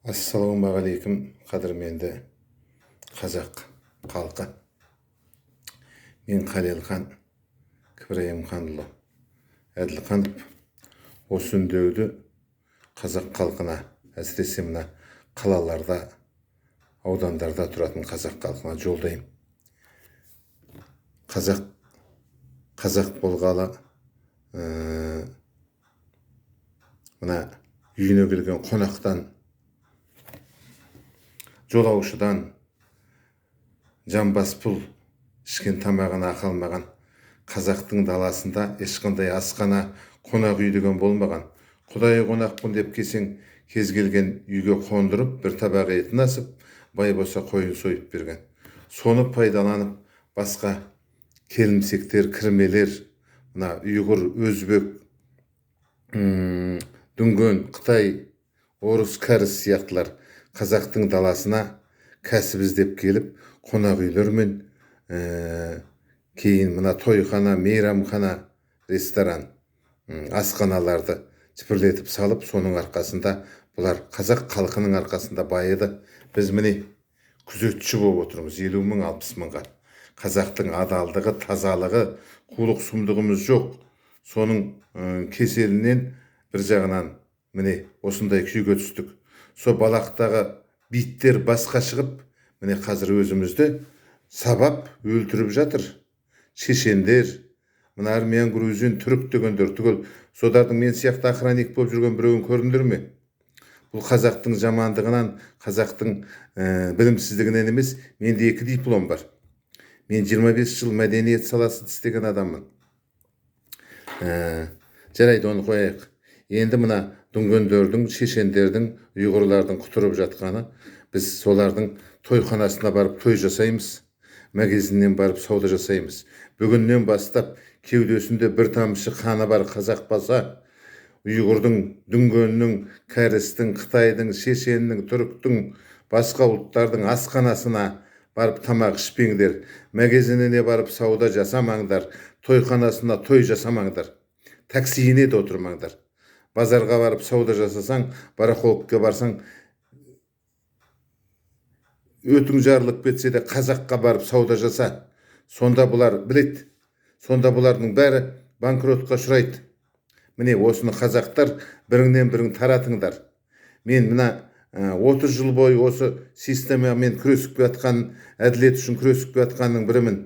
Assalamualaikum qadırmenді қазақ халқы. Мен Қалелхан Кібірайымханұлы Әділханов осы үндеуді қазақ халқына, әсіресе мына қалаларда, аудандарда тұратын қазақ халқына жолдаймын. Қазақ болғалы мына үйіне келген қонақтан, жолаушыдан жамбас пұл ішкен тамағына ақалмаған, қазақтың даласында ешқандай асхана, қонақ үй деген болмаған. Құдай қонақпын деп келсең, кез келген үйге қондырып, бір табақ етін асып, бай болса қойын сойып берген. Соны пайдаланып, басқа келімсектер, кірмелер, мына ұйғыр, өзбек, дүнген, Қытай, орыс, кәріс сияқтылар қазақтың даласына кәсіп іздеп келіп, қонақ үйлермен кейін мына тойхана, мейрамхана, ресторан, асханаларды жіпірлетіп салып, соның арқасында бұлар қазақ халқының арқасында байыды. Біз міне күзетші болып отырмыз 50 мың, 60 мыңға. Қазақтың адалдығы, тазалығы, қулық сұмдығымыз жоқ. Соның кеселінен бір жағынан міне осындай күйге түстік. Со балақтағы биттер басқа шығып, міне қазір өзімізді сабап өлтіріп жатыр. Шешендер, мына армян, грузин, түрік дегендер түгел. Содардың мен сияқты охранник болып жүрген біреуін көрдіңдер ме? Бұл қазақтың жамандығынан, қазақтың білімсіздігінен емес. Менде 2 диплом бар. Мен 25 жыл мәдениет саласында істеген адаммын. Жарайды, оны қояйық. Енді мына дүнгендердің, шешендердің, ұйғырлардың құтырып жатқаны, біз солардың тойханасына барып той жасаймыз, магазиннен барып сауда жасаймыз. Бүгіннен бастап кеудесінде бір тамшы қаны бар қазақ болса, ұйғырдың, дүнгеннің, кәрістің, Қытайдың, шешеннің, түріктің, басқа ұлттардың асханасына барып тамақ ішпеңдер, магазиніне барып сауда жасамаңдар, тойханасына той жасамаңдар, таксиіне де отырмаңдар. Базарға барып сауда жасасаң, барахолкке барсаң, өтің жарылып кетсе де қазаққа барып сауда жаса. Сонда бұлар білет. Сонда бұлардың бәрі банкротқа ұшырайды. Міне осыны қазақтар біріңнен бірің таратыңдар. Мен мына 30 жыл бойы осы системамен күресіп жатқан, әділет үшін күресіп жатқанның бірімін.